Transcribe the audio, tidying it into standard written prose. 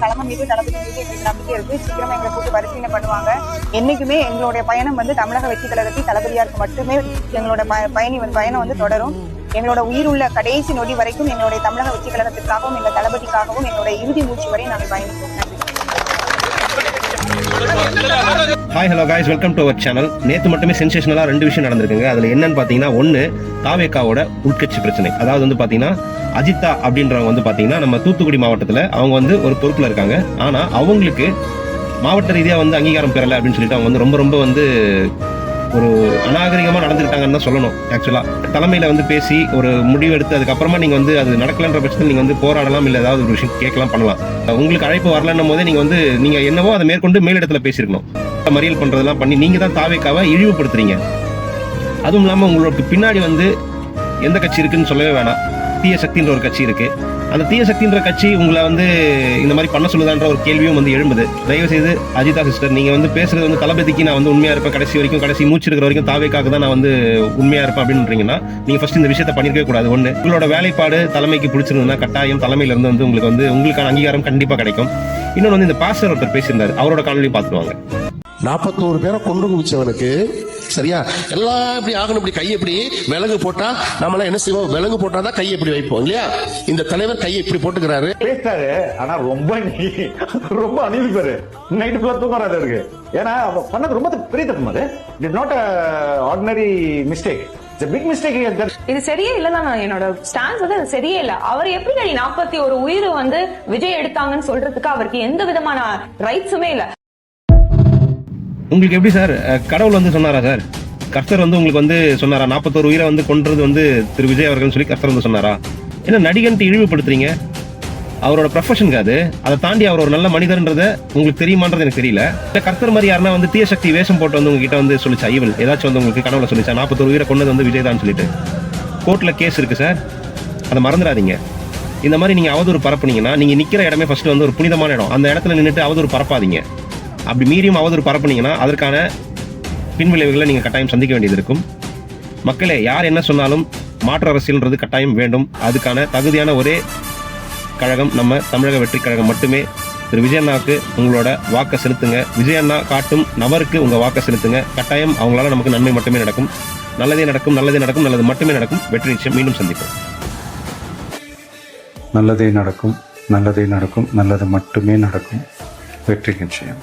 தலைமை மீது தளபதி மீது எங்களுக்கு நம்பிக்கை இருக்கு. சீக்கிரமா எங்களை கூட்டு பரிசீலனை பண்ணுவாங்க. என்னைக்குமே எங்களுடைய பயணம் தமிழக வெற்றி கழகத்தில் தளபதியாருக்கு மட்டுமே எங்களோட பயணம் தொடரும். எங்களோட உயிருள்ள கடைசி நொடி வரைக்கும் எங்களுடைய தமிழக வெற்றி கழகத்திற்காகவும் எங்கள் தளபதிக்காகவும் எங்களுடைய இறுதி மூச்சு வரை நாங்கள் பயணிப்போம். Hi hello guys, welcome to our channel. நேற்று மட்டுமே சென்சேஷனலாக 2 விஷயம் நடந்திருக்குங்க. அதில் என்னன்னு பார்த்தீங்கன்னா, ஒன்று தாவேக்காவோட உட்கட்சி பிரச்சனை. அதாவது பார்த்தீங்கன்னா, அஜிதா அப்படின்றவங்க பார்த்தீங்கன்னா நம்ம தூத்துக்குடி மாவட்டத்தில் அவங்க ஒரு பொறுப்பில் இருக்காங்க. ஆனால் அவங்களுக்கு மாவட்ட ரீதியாக அங்கீகாரம் பெறலை அப்படின்னு சொல்லிட்டு அவங்க ரொம்ப ஒரு அநாகரிகமாக நடந்துக்கிட்டாங்கன்னு தான் சொல்லணும். ஆக்சுவலாக தலைமையில் பேசி ஒரு முடிவு எடுத்து அதுக்கப்புறமா நீங்கள் அது நடக்கலன்ற பட்சத்தில் நீங்கள் போராடலாம், இல்லை ஏதாவது ஒரு விஷயம் கேட்கலாம், பண்ணலாம். உங்களுக்கு அழைப்பு வரலன்னும் போதே நீங்கள் என்னவோ அதை மேற்கொண்டு மேலிடத்தில் பேசியிருக்கணும். மறியல் பண்ணுறதெல்லாம் பண்ணி நீங்கள் தான் தாவேக்காவை இழிவுபடுத்துறீங்க. அதுவும் இல்லாமல் உங்களுக்கு பின்னாடி எந்த கட்சி இருக்குன்னு சொல்லவே வேணாம். தீய சக்தின்ற ஒரு கட்சி இருக்கு. அந்த தீய சக்தின்ற கட்சி உங்களை இந்த மாதிரி பண்ண சொல்லுதான்ற ஒரு கேள்வியும் எழும்புது. தயவு செய்து அஜிதா சிஸ்டர், நீங்க பேசுறது தளபதிக்கு நான் உண்மையா இருப்பேன், கடைசி மூச்சு இருக்கிற வரைக்கும் தாவேக்காக தான் நான் உண்மையா இருப்பேன் அப்படின்றீங்கன்னா நீங்க ஃபர்ஸ்ட் இந்த விஷயத்தை பண்ணிருக்கவே கூடாது. ஒண்ணு, உங்களோட வேலைப்பாடு தலைமைக்கு பிடிச்சிருந்ததுன்னா கட்டாயம் தலைமையில இருந்து உங்களுக்கு உங்களுக்கான அங்கீகாரம் கண்டிப்பா கிடைக்கும். இன்னொன்று இந்த பாஸ்டர் ஒருத்தர் பேசியிருந்தாரு, அவரோட காணொலி பார்த்துருவாங்க. 41 பேரை கொண்டு குவிச்சவனுக்கு சரியா எல்லாம் இப்படி ஆகணும். இப்படி கையை இப்படி விலங்கு போட்டா நம்மளாம் என்ன செய்வோம்? விலங்கு போட்டாதான் கையை இப்படி வைப்போம் இல்லையா? இந்த தலைவர் கையை இப்படி போட்டுக்கிறாரு, பேசுறாரு. ஆனா ரொம்ப அணிவிப்பாரு. நைட்டு ஃபுல்லா தூங்குறாரு இருக்கு. ஏன்னா பண்ணது ரொம்ப பெரிய தப்பு. அது இட் நாட் ஆர்டினரி மிஸ்டேக். இது சரியே இல்லதான் என்னோட ஸ்டான்ஸ் அது சரியே இல்ல. அவர் எப்படி 41 உயிர் விஜய் எடுத்தாங்கன்னு சொல்றதுக்கு அவருக்கு எந்த விதமான ரைட்ஸுமே இல்ல. உங்களுக்கு எப்படி சார் கடவுள் சொன்னாரா சார்? கர்த்தர் உங்களுக்கு சொன்னாரா 41 உயிரை கொன்றது திரு விஜய் அவர்கள் சொல்லி கர்த்தர் சொன்னாரா? ஏன்னா நடிகன்ட்டு இழிவுபடுத்துறீங்க. அவரோட ப்ரொஃபஷனுக்கு அதை தாண்டி அவர் ஒரு நல்ல மனிதர்ன்றத உங்களுக்கு தெரியுமான்றது எனக்கு தெரியல. கர்த்தர் மாதிரி யாருன்னா தீய சக்தி வேஷம் போட்டு உங்ககிட்ட சொல்லிச்சா? ஈவன் ஏதாச்சும் உங்களுக்கு கனவுல சொல்லிச்சா 41 உயிரை கொண்டது விஜய் தான் சொல்லிட்டு? கோர்ட்ல கேஸ் இருக்கு சார், அதை மறந்துடாதீங்க. இந்த மாதிரி நீங்க அவதூறு பரப்புனீங்கன்னா நீங்க நிக்கிற இடமே ஃபர்ஸ்ட் ஒரு புனிதமான இடம். அந்த இடத்துல நின்றுட்டு அவதூறு பரப்பாதீங்க. அப்படி மீறியும் அவதூறு பரப்புனீங்கன்னா அதற்கான பின்விளைவுகளை நீங்க கட்டாயம் சந்திக்க வேண்டியது இருக்கும். மக்களே, யார் என்ன சொன்னாலும் மாற்று அரசியல்ன்றது கட்டாயம் வேண்டும். அதுக்கான தகுதியான ஒரே கழகம் நம்ம தமிழக வெற்றி கழகம் மட்டுமே. திரு விஜய் அண்ணாவுக்கு உங்களோட வாக்கை செலுத்துங்க. விஜய் அண்ணா காட்டும் நபருக்கு உங்க வாக்கை செலுத்துங்க. கட்டாயம் அவங்களால நமக்கு நன்மை மட்டுமே நடக்கும். நல்லதே நடக்கும், நல்லதே நடக்கும், நல்லது மட்டுமே நடக்கும். வெற்றி நிச்சயம். மீண்டும் சந்திப்போம். நல்லதே நடக்கும், நல்லதே நடக்கும், நல்லது மட்டுமே நடக்கும். வெற்றி நிச்சயம்.